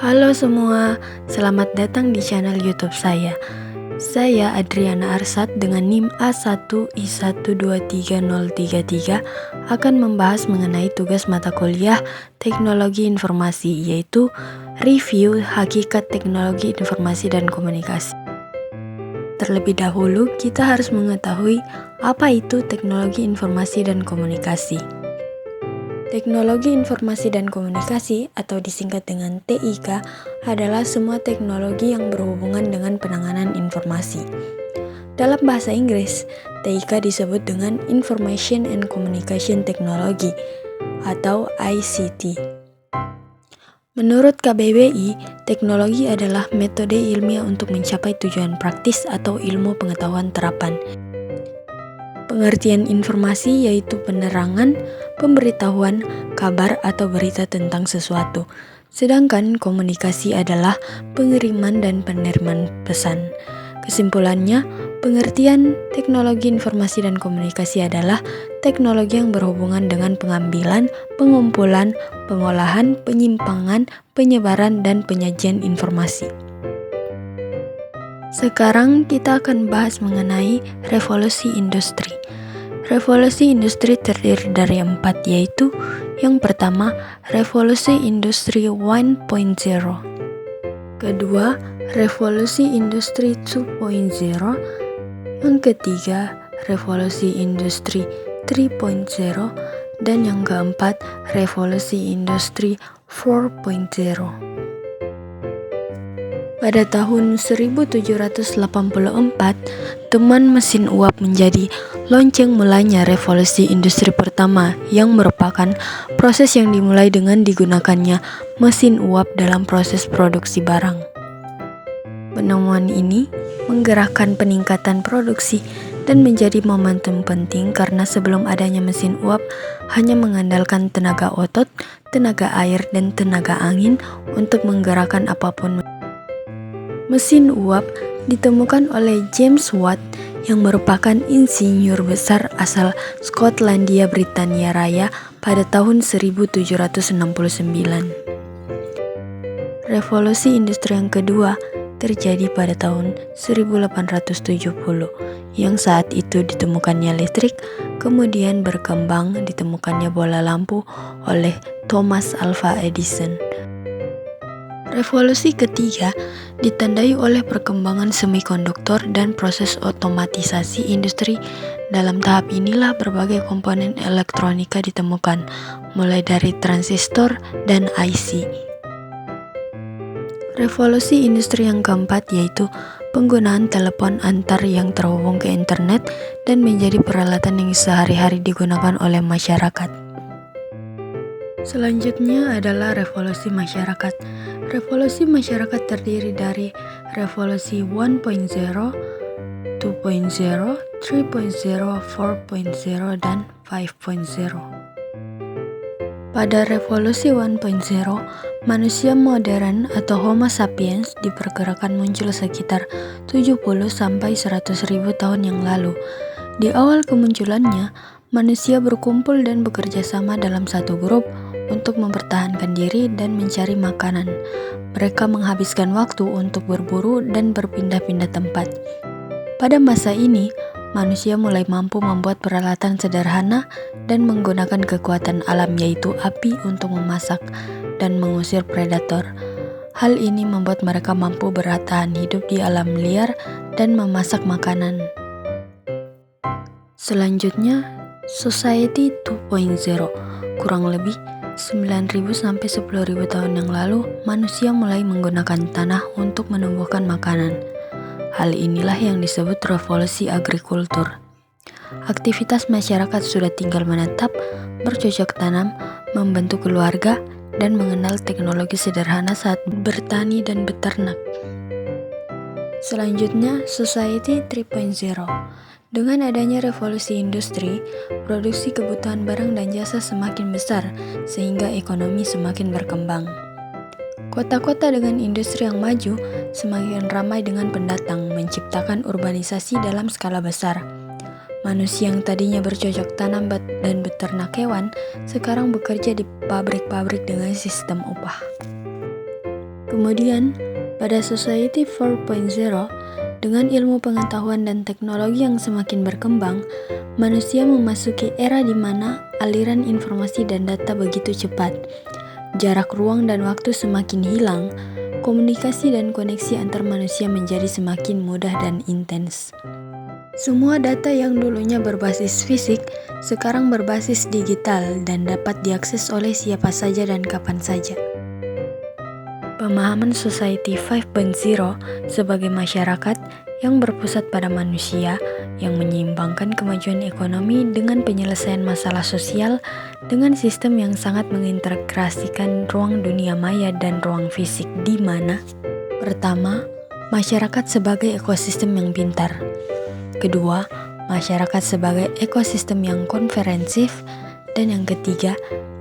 Halo semua, selamat datang di channel YouTube saya. Saya Adriana Arsat dengan NIM A1I123033 akan membahas mengenai tugas mata kuliah Teknologi Informasi, yaitu review hakikat teknologi informasi dan komunikasi. Terlebih dahulu, kita harus mengetahui apa itu teknologi informasi dan komunikasi. Teknologi informasi dan komunikasi atau disingkat dengan TIK adalah semua teknologi yang berhubungan dengan penanganan informasi. Dalam bahasa Inggris, TIK disebut dengan Information and Communication Technology atau ICT. Menurut KBBI, teknologi adalah metode ilmiah untuk mencapai tujuan praktis atau ilmu pengetahuan terapan. Pengertian informasi yaitu penerangan, pemberitahuan, kabar atau berita tentang sesuatu. Sedangkan komunikasi adalah pengiriman dan penerimaan pesan. Kesimpulannya, pengertian teknologi informasi dan komunikasi adalah teknologi yang berhubungan dengan pengambilan, pengumpulan, pengolahan, penyimpangan, penyebaran, dan penyajian informasi. Sekarang kita akan bahas mengenai revolusi industri. Revolusi industri terdiri dari 4, yaitu yang pertama, revolusi industri 1.0. Kedua, revolusi industri 2.0. Yang ketiga, revolusi industri 3.0. Dan yang keempat, revolusi industri 4.0. Pada tahun 1784, temuan mesin uap menjadi lonceng mulainya revolusi industri pertama yang merupakan proses yang dimulai dengan digunakannya mesin uap dalam proses produksi barang. Penemuan ini menggerakkan peningkatan produksi dan menjadi momentum penting karena sebelum adanya mesin uap hanya mengandalkan tenaga otot, tenaga air, dan tenaga angin untuk menggerakkan apapun. Mesin uap ditemukan oleh James Watt yang merupakan insinyur besar asal Skotlandia Britania Raya pada tahun 1769. Revolusi industri yang kedua terjadi pada tahun 1870 yang saat itu ditemukannya listrik, kemudian berkembang ditemukannya bola lampu oleh Thomas Alva Edison. Revolusi ketiga ditandai oleh perkembangan semikonduktor dan proses otomatisasi industri. Dalam tahap inilah berbagai komponen elektronika ditemukan, mulai dari transistor dan IC. Revolusi industri yang keempat yaitu penggunaan telepon antar yang terhubung ke internet dan menjadi peralatan yang sehari-hari digunakan oleh masyarakat. Selanjutnya adalah revolusi masyarakat. Revolusi masyarakat terdiri dari revolusi 1.0, 2.0, 3.0, 4.0, dan 5.0. Pada revolusi 1.0, manusia modern atau Homo sapiens diperkirakan muncul sekitar 70-100.000 tahun yang lalu. Di awal kemunculannya, manusia berkumpul dan bekerja sama dalam satu grup untuk mempertahankan diri dan mencari makanan. Mereka menghabiskan waktu untuk berburu dan berpindah-pindah tempat. Pada masa ini, manusia mulai mampu membuat peralatan sederhana dan menggunakan kekuatan alam yaitu api untuk memasak dan mengusir predator. Hal ini membuat mereka mampu bertahan hidup di alam liar dan memasak makanan. Selanjutnya, Society 2.0. Kurang lebih 9.000-10.000 tahun yang lalu, manusia mulai menggunakan tanah untuk menumbuhkan makanan. Hal inilah yang disebut revolusi agrikultur. Aktivitas masyarakat sudah tinggal menetap, bercocok tanam, membentuk keluarga, dan mengenal teknologi sederhana saat bertani dan beternak. Selanjutnya, Society 3.0. Dengan adanya revolusi industri, produksi kebutuhan barang dan jasa semakin besar, sehingga ekonomi semakin berkembang. Kota-kota dengan industri yang maju semakin ramai dengan pendatang, menciptakan urbanisasi dalam skala besar. Manusia yang tadinya bercocok tanam dan beternak hewan, sekarang bekerja di pabrik-pabrik dengan sistem upah. Kemudian, pada Society 4.0, dengan ilmu pengetahuan dan teknologi yang semakin berkembang, manusia memasuki era di mana aliran informasi dan data begitu cepat. Jarak ruang dan waktu semakin hilang, komunikasi dan koneksi antar manusia menjadi semakin mudah dan intens. Semua data yang dulunya berbasis fisik, sekarang berbasis digital dan dapat diakses oleh siapa saja dan kapan saja. Pemahaman Society 5.0 sebagai masyarakat yang berpusat pada manusia, yang menyeimbangkan kemajuan ekonomi dengan penyelesaian masalah sosial dengan sistem yang sangat mengintegrasikan ruang dunia maya dan ruang fisik di mana pertama, masyarakat sebagai ekosistem yang pintar. Kedua, masyarakat sebagai ekosistem yang konferensif. Dan yang ketiga,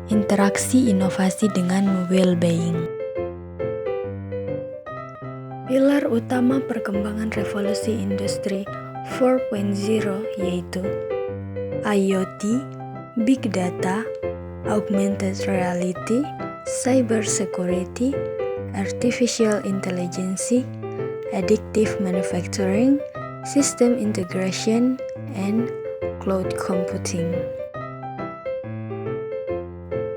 interaksi inovasi dengan well-being. Pilar utama perkembangan revolusi industri 4.0 yaitu IoT, Big Data, Augmented Reality, Cyber Security, Artificial Intelligence, Additive Manufacturing, System Integration, and Cloud Computing.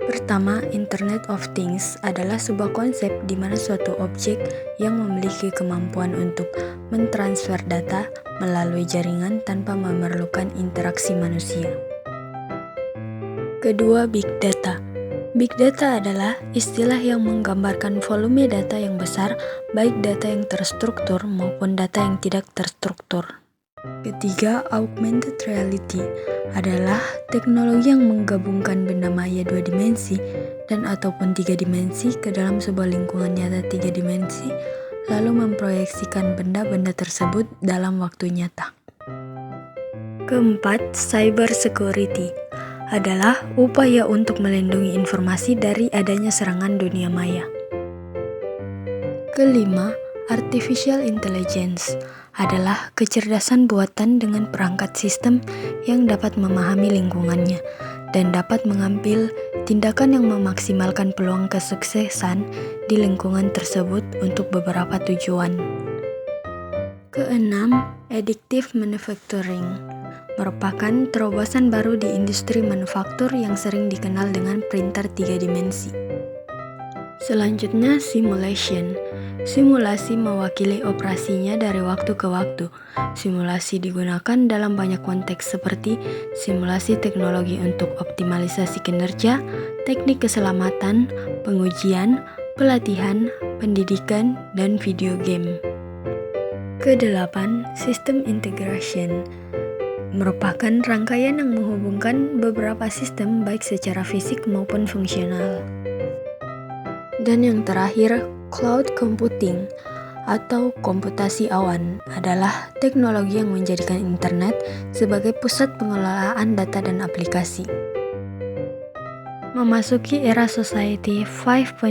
Pertama, Internet of Things adalah sebuah konsep di mana suatu objek yang memiliki kemampuan untuk mentransfer data melalui jaringan tanpa memerlukan interaksi manusia. Kedua, Big Data. Big Data adalah istilah yang menggambarkan volume data yang besar, baik data yang terstruktur maupun data yang tidak terstruktur. Ketiga, Augmented Reality adalah teknologi yang menggabungkan benda maya 2 dimensi dan ataupun 3 dimensi ke dalam sebuah lingkungan nyata 3 dimensi, lalu memproyeksikan benda-benda tersebut dalam waktu nyata. Keempat, Cyber Security adalah upaya untuk melindungi informasi dari adanya serangan dunia maya. Kelima, Artificial Intelligence adalah kecerdasan buatan dengan perangkat sistem yang dapat memahami lingkungannya dan dapat mengambil tindakan yang memaksimalkan peluang kesuksesan di lingkungan tersebut untuk beberapa tujuan. Keenam, Additive Manufacturing merupakan terobosan baru di industri manufaktur yang sering dikenal dengan printer 3 dimensi. Selanjutnya, Simulation. Simulasi mewakili operasinya dari waktu ke waktu. Simulasi digunakan dalam banyak konteks seperti simulasi teknologi untuk optimalisasi kinerja, teknik keselamatan, pengujian, pelatihan, pendidikan, dan video game. Kedelapan, System Integration merupakan rangkaian yang menghubungkan beberapa sistem baik secara fisik maupun fungsional. Dan yang terakhir, Cloud Computing atau komputasi awan adalah teknologi yang menjadikan internet sebagai pusat pengelolaan data dan aplikasi. Memasuki era Society 5.0,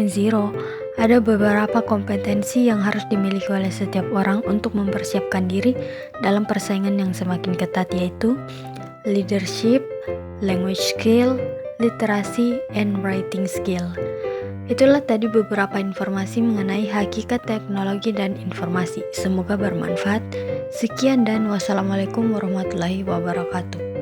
ada beberapa kompetensi yang harus dimiliki oleh setiap orang untuk mempersiapkan diri dalam persaingan yang semakin ketat, yaitu leadership, language skill, literasi, and writing skill. Itulah tadi beberapa informasi mengenai hakikat teknologi dan informasi. Semoga bermanfaat. Sekian dan wassalamualaikum warahmatullahi wabarakatuh.